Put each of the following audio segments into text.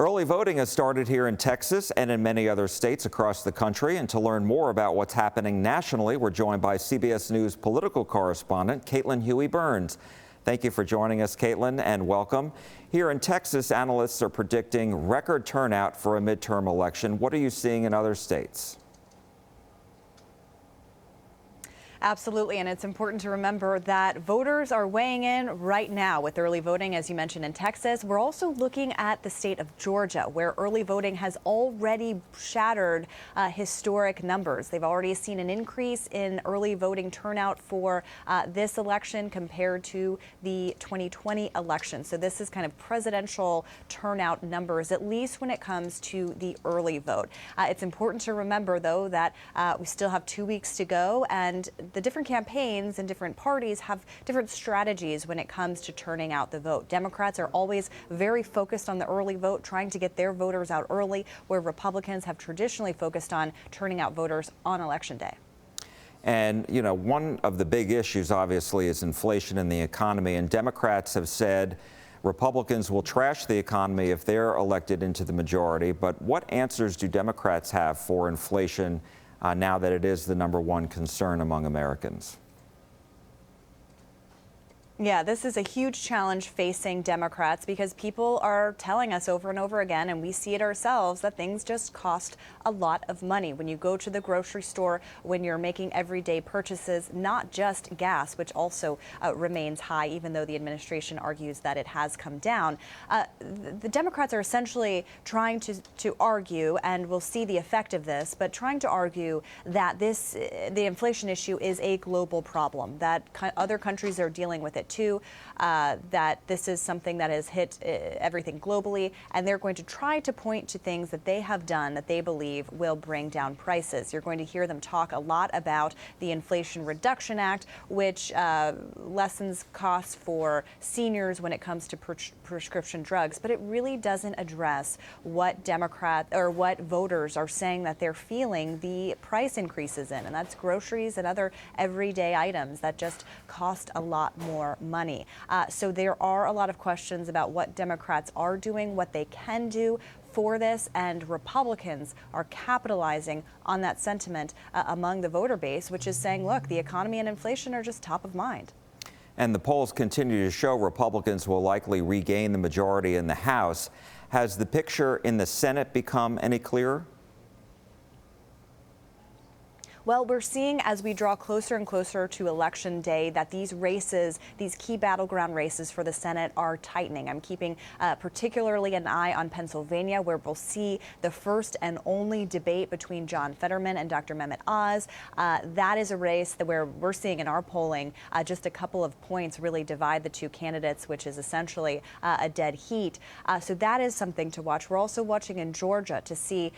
Early voting has started here in Texas and in many other states across the country. And to learn more about what's happening nationally, we're joined by CBS News political correspondent Caitlin Huey-Burns. Thank you for joining us, Caitlin, and welcome. Here in Texas, analysts are predicting record turnout for a midterm election. What are you seeing in other states? Absolutely, and it's important to remember that voters are weighing in right now with early voting, as you mentioned, in Texas. We're also looking at the state of Georgia, where early voting has already shattered historic numbers. They've already seen an increase in early voting turnout for this election compared to the 2020 election. So this is kind of presidential turnout numbers, at least when it comes to the early vote. It's important to remember, though, that we still have 2 weeks to go, and the different campaigns and different parties have different strategies when it comes to turning out the vote. Democrats are always very focused on the early vote, trying to get their voters out early, where Republicans have traditionally focused on turning out voters on Election Day. And, you know, one of the big issues, obviously, is inflation in the economy. And Democrats have said Republicans will trash the economy if they're elected into the majority. But what answers do Democrats have for inflation now that it is the #1 concern among Americans? Yeah, this is a huge challenge facing Democrats because people are telling us over and over again, and we see it ourselves, that things just cost a lot of money. When you go to the grocery store, when you're making everyday purchases, not just gas, which also remains high, even though the administration argues that it has come down. The Democrats are essentially trying to argue, and we'll see the effect of this, but trying to argue that the inflation issue is a global problem, that other countries are dealing with it too, that this is something that has hit everything globally, and they're going to try to point to things that they have done that they believe will bring down prices. You're going to hear them talk a lot about the Inflation Reduction Act, which lessens costs for seniors when it comes to prescription drugs, but it really doesn't address what what voters are saying that they're feeling the price increases in, and that's groceries and other everyday items that just cost a lot more money. So there are a lot of questions about what Democrats are doing, what they can do for this, and Republicans are capitalizing on that sentiment among the voter base, which is saying, look, the economy and inflation are just top of mind. And the polls continue to show Republicans will likely regain the majority in the House. Has the picture in the Senate become any clearer? Well, we're seeing as we draw closer and closer to Election Day that these races, these key battleground races for the Senate, are tightening. I'm keeping particularly an eye on Pennsylvania, where we'll see the first and only debate between John Fetterman and Dr. Mehmet Oz. That is a race where we're seeing in our polling just a couple of points really divide the two candidates, which is essentially a dead heat. So that is something to watch. We're also watching in Georgia to see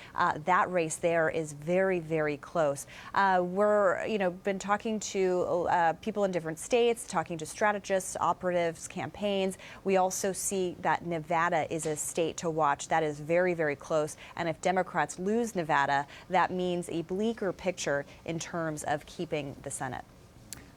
that race there is very, very close. We're, been talking to people in different states, talking to strategists, operatives, campaigns. We also see that Nevada is a state to watch. That is very, very close. And if Democrats lose Nevada, that means a bleaker picture in terms of keeping the Senate.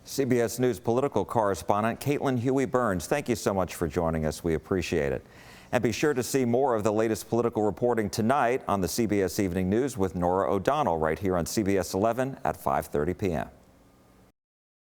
CBS News political correspondent Caitlin Huey-Burns, thank you so much for joining us. We appreciate it. And be sure to see more of the latest political reporting tonight on the CBS Evening News with Norah O'Donnell right here on CBS 11 at 5:30 p.m.